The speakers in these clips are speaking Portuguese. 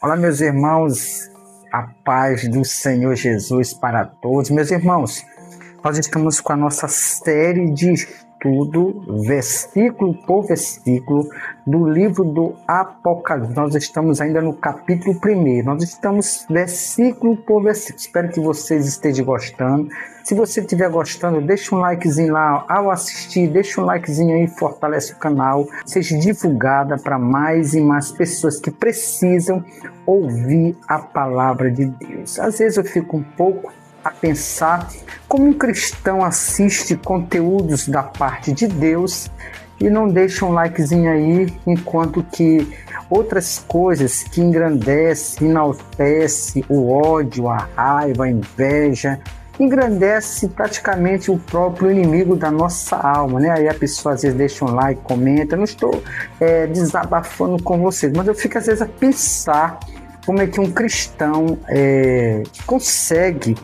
Olá, meus irmãos, a paz do Senhor Jesus para todos. Meus irmãos, nós estamos com a nossa série de estudo, versículo por versículo, do livro do Apocalipse. Nós estamos ainda no capítulo 1. Nós estamos versículo por versículo. Espero que vocês estejam gostando. Se você estiver gostando, deixa um likezinho lá ao assistir, deixa um likezinho aí, fortalece o canal, seja divulgada para mais e mais pessoas que precisam ouvir a palavra de Deus. Às vezes eu fico um pouco a pensar como um cristão assiste conteúdos da parte de Deus e não deixa um likezinho aí, enquanto que outras coisas que engrandece, enaltece o ódio, a raiva, a inveja, engrandece praticamente o próprio inimigo da nossa alma, né? Aí a pessoa às vezes deixa um like, comenta. Eu não estou desabafando com vocês, mas eu fico às vezes a pensar como é que um cristão consegue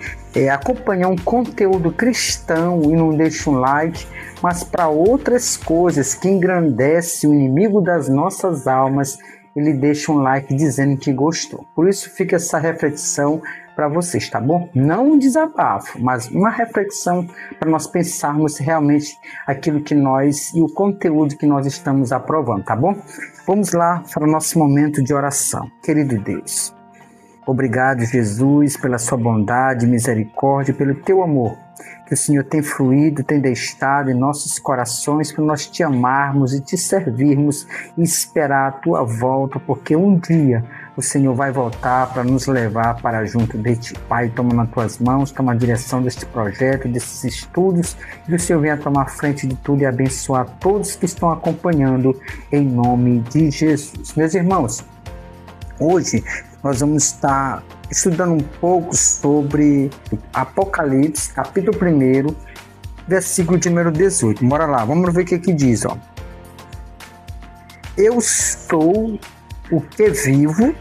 acompanhar um conteúdo cristão e não deixa um like, mas para outras coisas que engrandece o inimigo das nossas almas, ele deixa um like dizendo que gostou. Por isso fica essa reflexão para vocês, tá bom? Não um desabafo, mas uma reflexão para nós pensarmos realmente aquilo que nós e o conteúdo que nós estamos aprovando, tá bom? Vamos lá para o nosso momento de oração. Querido Deus, obrigado, Jesus, pela sua bondade, misericórdia, pelo teu amor, que o Senhor tem fluído, tem deixado em nossos corações para nós te amarmos e te servirmos e esperar a tua volta, porque um dia o Senhor vai voltar para nos levar para junto de ti. Pai, toma nas tuas mãos, toma a direção deste projeto, desses estudos, e o Senhor venha tomar frente de tudo e abençoar todos que estão acompanhando em nome de Jesus. Meus irmãos, hoje nós vamos estar estudando um pouco sobre Apocalipse, capítulo 1, versículo de número 18. Bora lá, vamos ver o que diz. Ó. Eu sou o que vivo,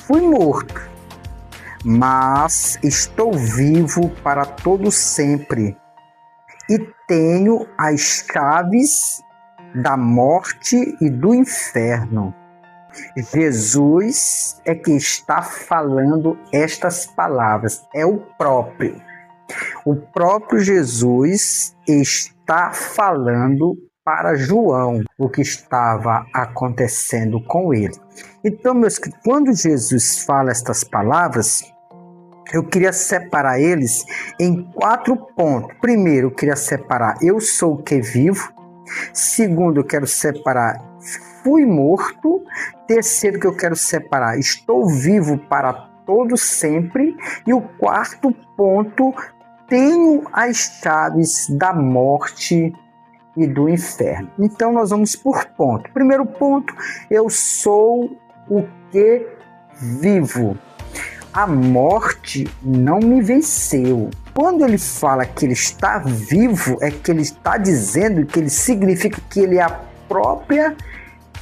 fui morto, mas estou vivo para todo sempre e tenho as chaves da morte e do inferno. Jesus é que está falando estas palavras, é o próprio Jesus está falando para João o que estava acontecendo com ele. Então, meus queridos, quando Jesus fala estas palavras, eu queria separar eles em 4 pontos. Primeiro, eu queria separar eu sou o que vivo. Segundo, eu quero separar fui morto. Terceiro, que eu quero separar estou vivo para todo sempre. E o 4º ponto, tenho as chaves da morte e do inferno. Então nós vamos por ponto. Primeiro ponto, eu sou o que vivo. A morte não me venceu. Quando ele fala que ele está vivo, é que ele está dizendo que ele significa que ele é a própria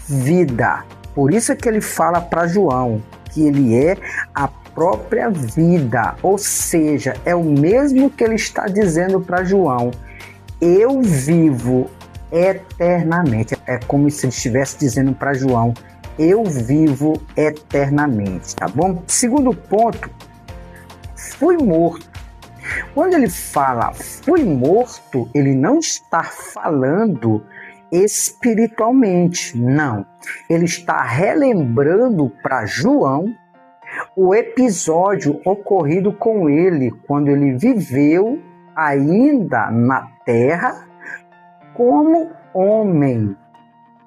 vida. Por isso é que ele fala para João que ele é a própria vida. Ou seja, é o mesmo que ele está dizendo para João. Eu vivo eternamente. É como se ele estivesse dizendo para João, eu vivo eternamente, tá bom? Segundo ponto, fui morto. Quando ele fala fui morto, ele não está falando espiritualmente, não. Ele está relembrando para João o episódio ocorrido com ele quando ele viveu ainda na terra como homem,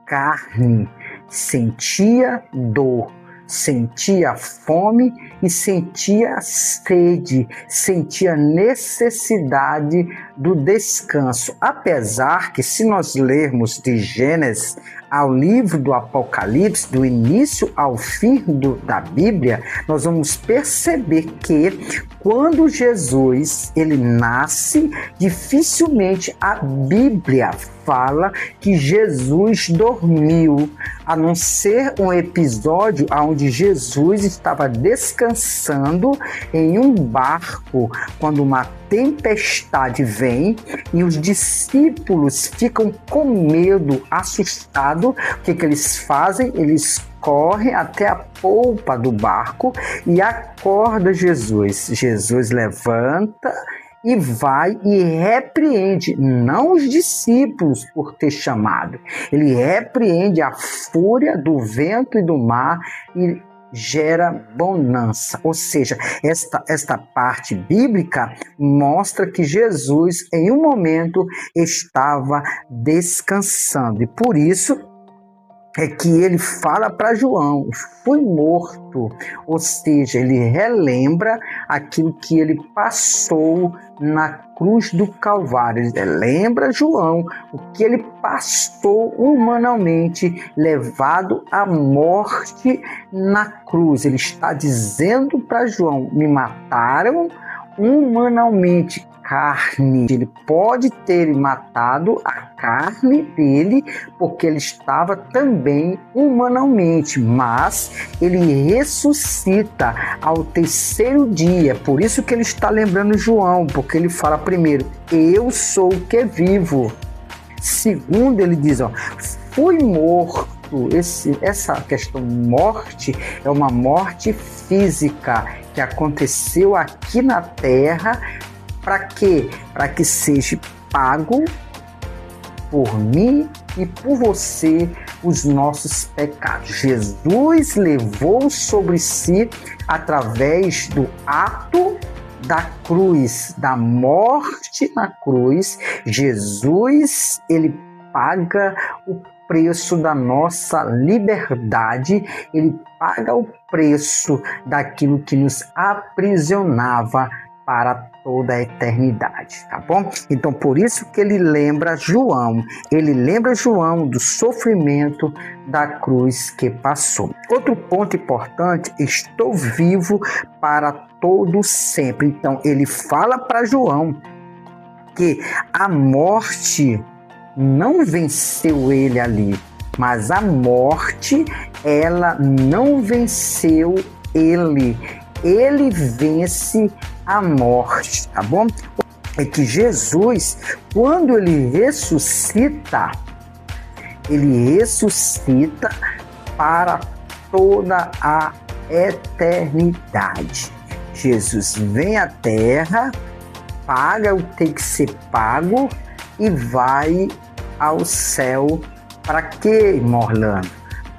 carne, sentia dor, sentia fome e sentia sede, sentia necessidade do descanso. Apesar que, se nós lermos de Gênesis ao livro do Apocalipse, do início ao fim da Bíblia, nós vamos perceber que quando Jesus ele nasce, dificilmente a Bíblia fala que Jesus dormiu, a não ser um episódio onde Jesus estava descansando em um barco quando uma tempestade vem e os discípulos ficam com medo, assustados. O que eles fazem? Eles correm até a polpa do barco e acorda Jesus. Jesus levanta e vai e repreende, não os discípulos por ter chamado, ele repreende a fúria do vento e do mar e gera bonança. Ou seja, esta parte bíblica mostra que Jesus em um momento estava descansando e por isso é que ele fala para João, fui morto, ou seja, ele relembra aquilo que ele passou na cruz do Calvário. Ele lembra João o que ele passou humanamente, levado à morte na cruz. Ele está dizendo para João, me mataram humanamente, carne. Ele pode ter matado a carne dele, porque ele estava também humanamente, mas ele ressuscita ao terceiro dia. Por isso que ele está lembrando João, porque ele fala primeiro, eu sou o que vivo. Segundo, ele diz, fui morto. Essa questão morte é uma morte física que aconteceu aqui na terra. Para quê? Para que seja pago por mim e por você os nossos pecados. Jesus levou sobre si, através do ato da cruz, da morte na cruz, Jesus, ele paga o preço da nossa liberdade, ele paga o preço daquilo que nos aprisionava para toda a eternidade, tá bom? Então, por isso que ele lembra João do sofrimento da cruz que passou. Outro ponto importante, estou vivo para todo sempre. Então, ele fala para João que a morte não venceu ele ali, mas a morte, ela não venceu ele. Ele vence a morte, tá bom? É que Jesus, quando ele ressuscita para toda a eternidade. Jesus vem à terra, paga o que tem que ser pago e vai ao céu. Para quê, Morlando?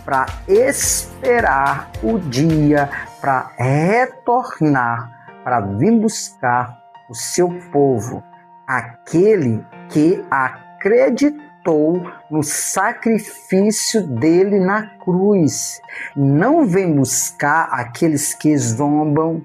Para esperar o dia, para retornar, para vir buscar o seu povo, aquele que acreditou no sacrifício dele na cruz. Não vem buscar aqueles que zombam,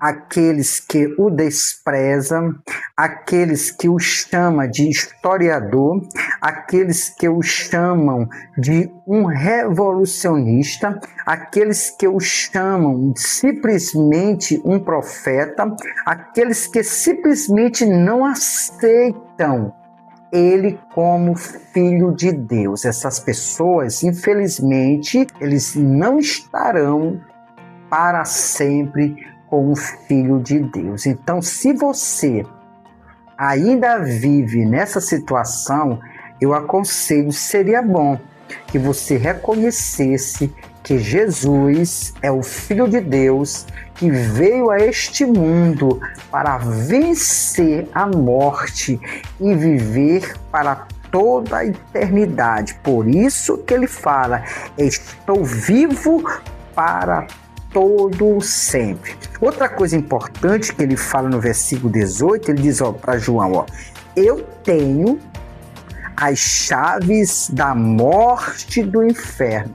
aqueles que o desprezam, aqueles que o chamam de historiador, aqueles que o chamam de um revolucionista, aqueles que o chamam de simplesmente um profeta, aqueles que simplesmente não aceitam ele como filho de Deus. Essas pessoas, infelizmente, eles não estarão para sempre com o Filho de Deus. Então, se você ainda vive nessa situação, eu aconselho, seria bom que você reconhecesse que Jesus é o Filho de Deus que veio a este mundo para vencer a morte e viver para toda a eternidade. Por isso que ele fala, estou vivo para todo sempre. Outra coisa importante que ele fala no versículo 18, ele diz para João, eu tenho as chaves da morte e do inferno.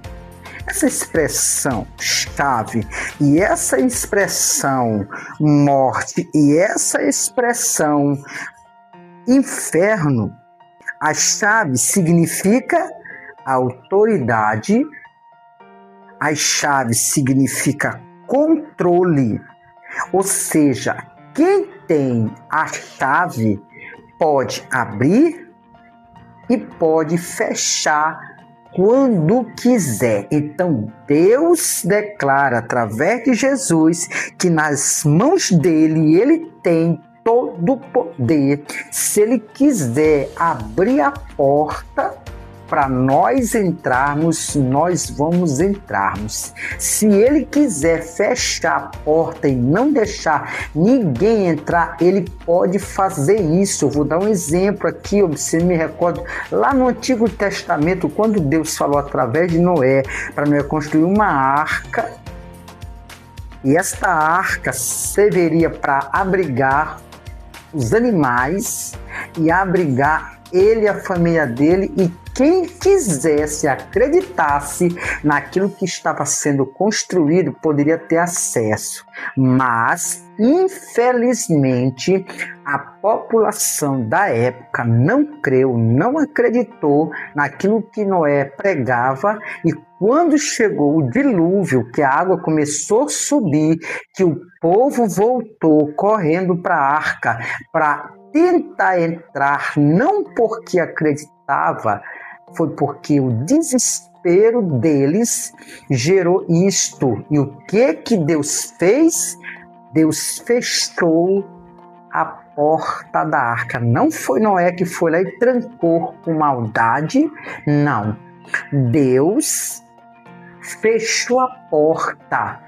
Essa expressão chave e essa expressão morte e essa expressão inferno, a chave significa autoridade, a chave significa controle, ou seja, quem tem a chave pode abrir e pode fechar quando quiser. Então Deus declara através de Jesus que nas mãos dele ele tem todo o poder. Se ele quiser abrir a porta para nós entrarmos, nós vamos entrarmos. Se ele quiser fechar a porta e não deixar ninguém entrar, ele pode fazer isso. Eu vou dar um exemplo aqui, você me recorda, lá no Antigo Testamento, quando Deus falou através de Noé, para Noé construir uma arca, e esta arca serviria para abrigar os animais e abrigar ele e a família dele, e quem quisesse, acreditasse naquilo que estava sendo construído, poderia ter acesso. Mas, infelizmente, a população da época não creu, não acreditou naquilo que Noé pregava, e quando chegou o dilúvio, que a água começou a subir, que o povo voltou correndo para a arca para tentar entrar, não porque acreditava, foi porque o desespero deles gerou isto. E o que Deus fez? Deus fechou a porta da arca. Não foi Noé que foi lá e trancou com maldade, não. Deus fechou a porta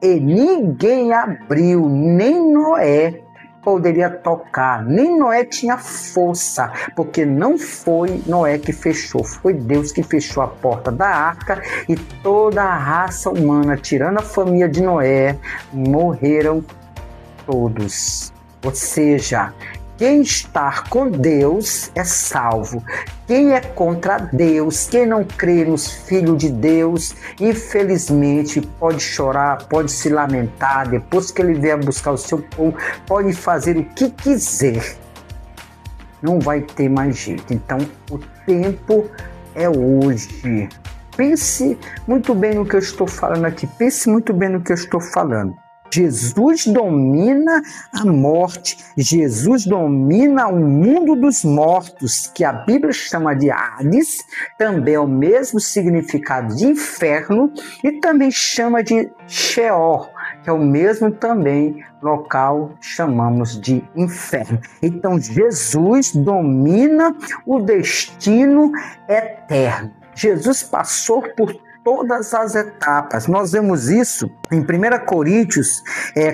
e ninguém abriu, nem Noé poderia tocar, nem Noé tinha força, porque não foi Noé que fechou, foi Deus que fechou a porta da arca, e toda a raça humana, tirando a família de Noé, morreram todos. Ou seja, quem está com Deus é salvo. Quem é contra Deus, quem não crê nos filhos de Deus, infelizmente pode chorar, pode se lamentar, depois que ele vier buscar o seu povo, pode fazer o que quiser. Não vai ter mais jeito. Então, o tempo é hoje. Pense muito bem no que eu estou falando aqui. Pense muito bem no que eu estou falando. Jesus domina a morte, Jesus domina o mundo dos mortos, que a Bíblia chama de Hades, também é o mesmo significado de inferno, e também chama de Sheol, que é o mesmo também local chamamos de inferno. Então Jesus domina o destino eterno. Jesus passou por todas as etapas. Nós vemos isso em 1 Coríntios,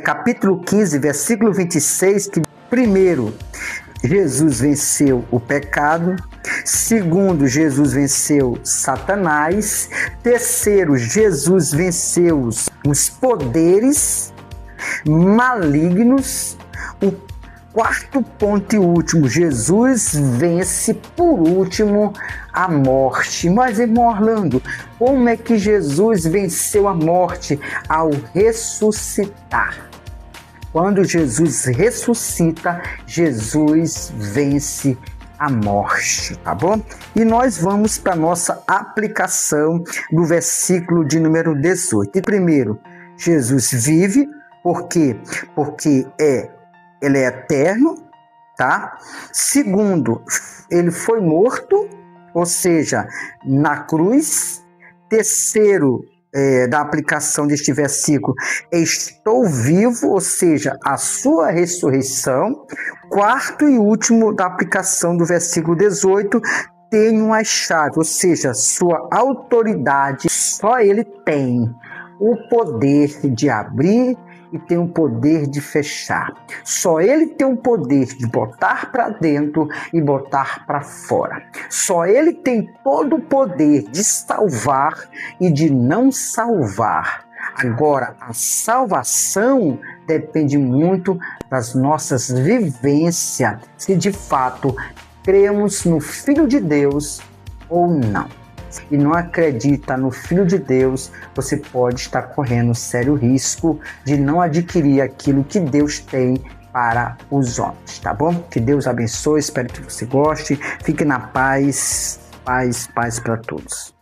capítulo 15, versículo 26, que primeiro, Jesus venceu o pecado. Segundo, Jesus venceu Satanás. Terceiro, Jesus venceu os poderes malignos. O quarto ponto e último, Jesus vence por último a morte. Mas, irmão Orlando, como é que Jesus venceu a morte? Ao ressuscitar. Quando Jesus ressuscita, Jesus vence a morte, tá bom? E nós vamos para a nossa aplicação do versículo de número 18. E primeiro, Jesus vive, por quê? Porque ele é eterno, tá? Segundo, ele foi morto, ou seja, na cruz. Terceiro, da aplicação deste versículo, estou vivo, ou seja, a sua ressurreição. Quarto e último da aplicação do versículo 18, tenho as chaves, ou seja, sua autoridade, só ele tem o poder de abrir e tem o poder de fechar. Só ele tem o poder de botar para dentro e botar para fora. Só ele tem todo o poder de salvar e de não salvar. Agora, a salvação depende muito das nossas vivências, se de fato cremos no Filho de Deus ou não. E não acredita no Filho de Deus, você pode estar correndo sério risco de não adquirir aquilo que Deus tem para os homens, tá bom? Que Deus abençoe, espero que você goste, fique na paz, paz para todos.